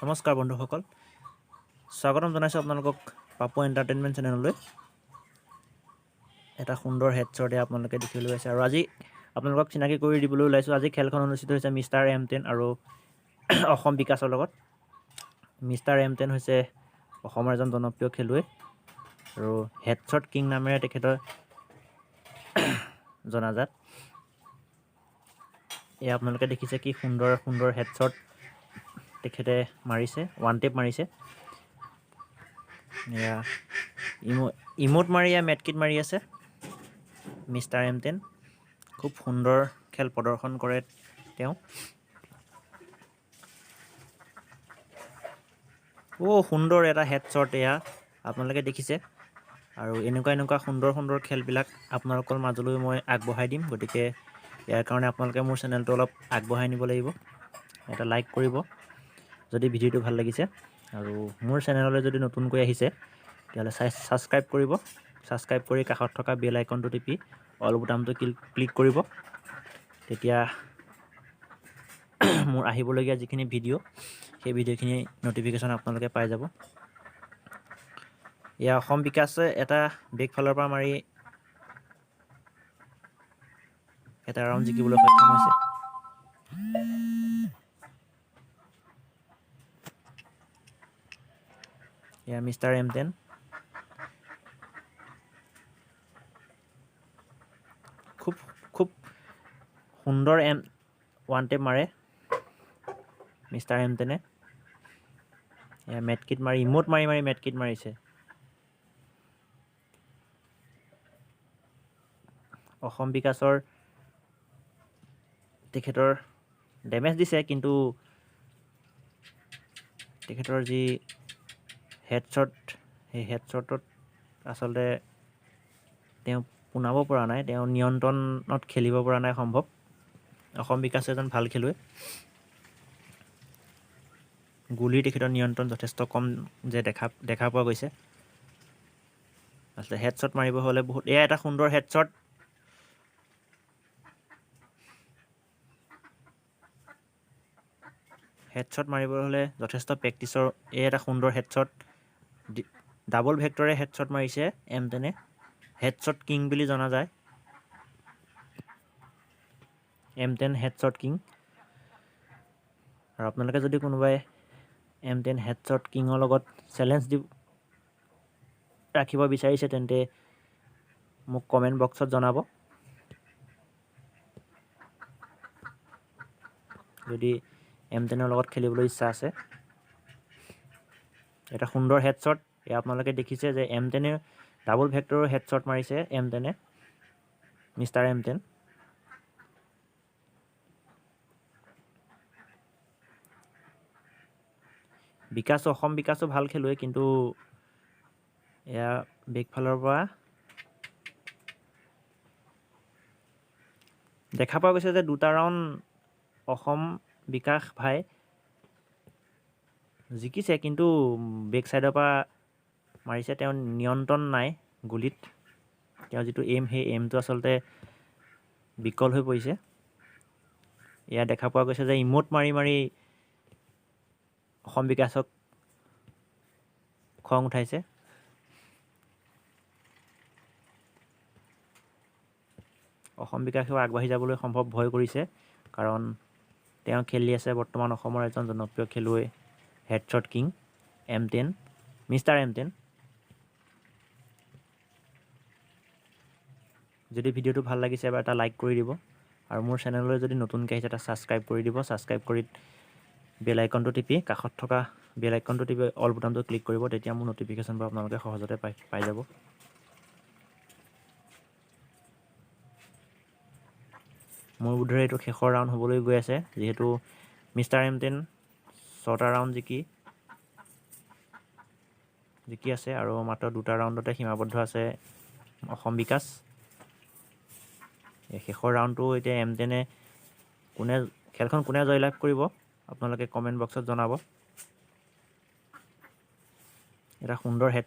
নমস্কাৰ বন্ধুসকল, স্বাগতম জনাইছোঁ আপোনালোকক পাপু এণ্টাৰটেইনমেণ্ট চেনেললৈ। এটা সুন্দৰ হেডশ্বট আপোনালোকে দেখিবলৈ পাইছে আৰু আজি আপোনালোকক চিনাকি কৰি দিবলৈ ওলাইছোঁ। আজি খেলখন অনুষ্ঠিত হৈছে মিষ্টাৰ M10 আৰু অসম বিকাশৰ লগত। মিষ্টাৰ M10 হৈছে অসমৰ এজন জনপ্ৰিয় খেলুৱৈ আৰু হেডশ্বট কিং নামেৰে তেখেতৰ জনাজাত। এয়া আপোনালোকে দেখিছে কি সুন্দৰ সুন্দৰ হেডশ্বট তেখেতে মাৰিছে, ওৱান টেপ মাৰিছে। এয়া ইমোট মাৰি মেটকিট মাৰি আছে মিষ্টাৰ M10। খুব সুন্দৰ খেল প্ৰদৰ্শন কৰে তেওঁ। সুন্দৰ এটা হেডশ্বট এয়া আপোনালোকে দেখিছে আৰু এনেকুৱা সুন্দৰ সুন্দৰ খেলবিলাক আপোনালোকৰ মাজলৈ মই আগবঢ়াই দিম। গতিকে ইয়াৰ কাৰণে আপোনালোকে মোৰ চেনেলটো অলপ আগবঢ়াই নিব লাগিব। এটা লাইক কৰিব যদি ভিডিঅ'টো ভাল লাগিছে, আৰু মোৰ চেনেললৈ যদি নতুনকৈ আহিছে তেতিয়াহ'লে ছাবস্ক্ৰাইব কৰিব। ছাবস্ক্ৰাইব কৰি কাষত থকা বেল আইকনটো টিপি অল বুটামটো ক্লিক কৰিব। তেতিয়া মোৰ আহিবলগীয়া যিখিনি ভিডিঅ' সেই ভিডিঅ'খিনি নটিফিকেশ্যন আপোনালোকে পাই যাব। এয়া অসম বিকাশে এটা বেক ফালৰ পৰা মাৰি এটা ৰাউণ্ড জিকিবলৈ সক্ষম হৈছে। এয়া মিষ্টাৰ M10। খুব সুন্দৰ ওৱান টেপ মাৰে মিষ্টাৰ M10। এয়া মেটকিট মাৰি ইমোট মাৰি মেটকিট মাৰিছে। অসম বিকাশৰ তেখেতৰ ডেমেজ দিছে, কিন্তু তেখেতৰ যি হেডশ্বট সেই হেডশ্বটত আচলতে তেওঁ পোনাব পৰা নাই, তেওঁ নিয়ন্ত্ৰণত খেলিব পৰা নাই সম্ভৱ। অসম বিকাশ এজন ভাল খেলুৱৈ, গুলিৰ তেখেতৰ নিয়ন্ত্ৰণ যথেষ্ট কম যে দেখা পোৱা গৈছে। আচলতে হেডশ্বট মাৰিব হ'লে এয়া এটা সুন্দৰ হেডশ্বট। হেডশ্বট মাৰিবলৈ হ'লে যথেষ্ট প্ৰেক্টিছৰ এটা সুন্দৰ হেডশ্বট। ডাবল ভেক্টৰে হেডশ্বট মাৰিছে M10। হেডশ্বট কিং বুলি জনা যায় M10 হেডশ্বট কিং। আৰু আপোনালোকে যদি কোনোবাই M10 হেডশ্বট কিঙৰ লগত চেলেঞ্জ ৰাখিব বিচাৰিছে তেন্তে মোক কমেণ্ট বক্সত জনাব। যদি M10ৰ লগত খেলিবলৈ ইচ্ছা আছে। এটা সুন্দৰ হেডশ্বট এয়া আপোনালোকে দেখিছে যে M10 ডাবল ভেক্টৰৰ হেডশ্বট মাৰিছে M10, মিষ্টাৰ M10। অসম বিকাশো ভাল খেলুৱৈ, কিন্তু এয়া বেকফালৰ পৰা দেখা পোৱা গৈছে যে দুটা ৰাউণ্ড অসম বিকাশ ভাই জিকিছে, কিন্তু বেক চাইডৰ পৰা মাৰিছে। তেওঁ নিয়ন্ত্ৰণ নাই গুলিত। তেওঁ যিটো সেই এইমটো আচলতে বিকল হৈ পৰিছে। এয়া দেখা পোৱা গৈছে যে ইমোট মাৰি অসম বিকাশক খং উঠাইছে। অসম বিকাশেও আগবাঢ়ি যাবলৈ সম্ভৱ ভয় কৰিছে, কাৰণ তেওঁ খেলি আছে বৰ্তমান অসমৰ এজন জনপ্ৰিয় খেলুৱৈ headshot king M10, mister M10। যদি ভিডিঅ'টো ভাল লাগিছে এবাৰ এটা লাইক কৰি দিব, আৰু মোৰ চেনেললৈ যদি নতুনকৈ আহিছে এটা ছাবস্ক্ৰাইব কৰি দিব। ছাবস্ক্ৰাইব কৰি বেল আইকনটো টিপি কাষত থকা বেল আইকনটো টিপি অল বুটামটো ক্লিক কৰিব। তেতিয়া মোৰ নটিফিকেশ্যনবোৰ আপোনালোকে সহজতে পাই যাব। মোৰ বোধেৰে এইটো শেষৰ ৰাউণ্ড হ'বলৈ গৈ আছে, যিহেতু মিষ্টাৰ M10 6টা ৰাউণ্ড জিকি আছে আৰু মাত্ৰ 2টা ৰাউণ্ডতে সীমাবদ্ধ আছে অসম বিকাশ। শেষৰ ৰাউণ্ডটো এতিয়া M10 খেলখন কোনে জয়লাভ কৰিব আপোনালোকে কমেণ্ট বক্সত জনাব। এটা সুন্দৰ হেডশ্বট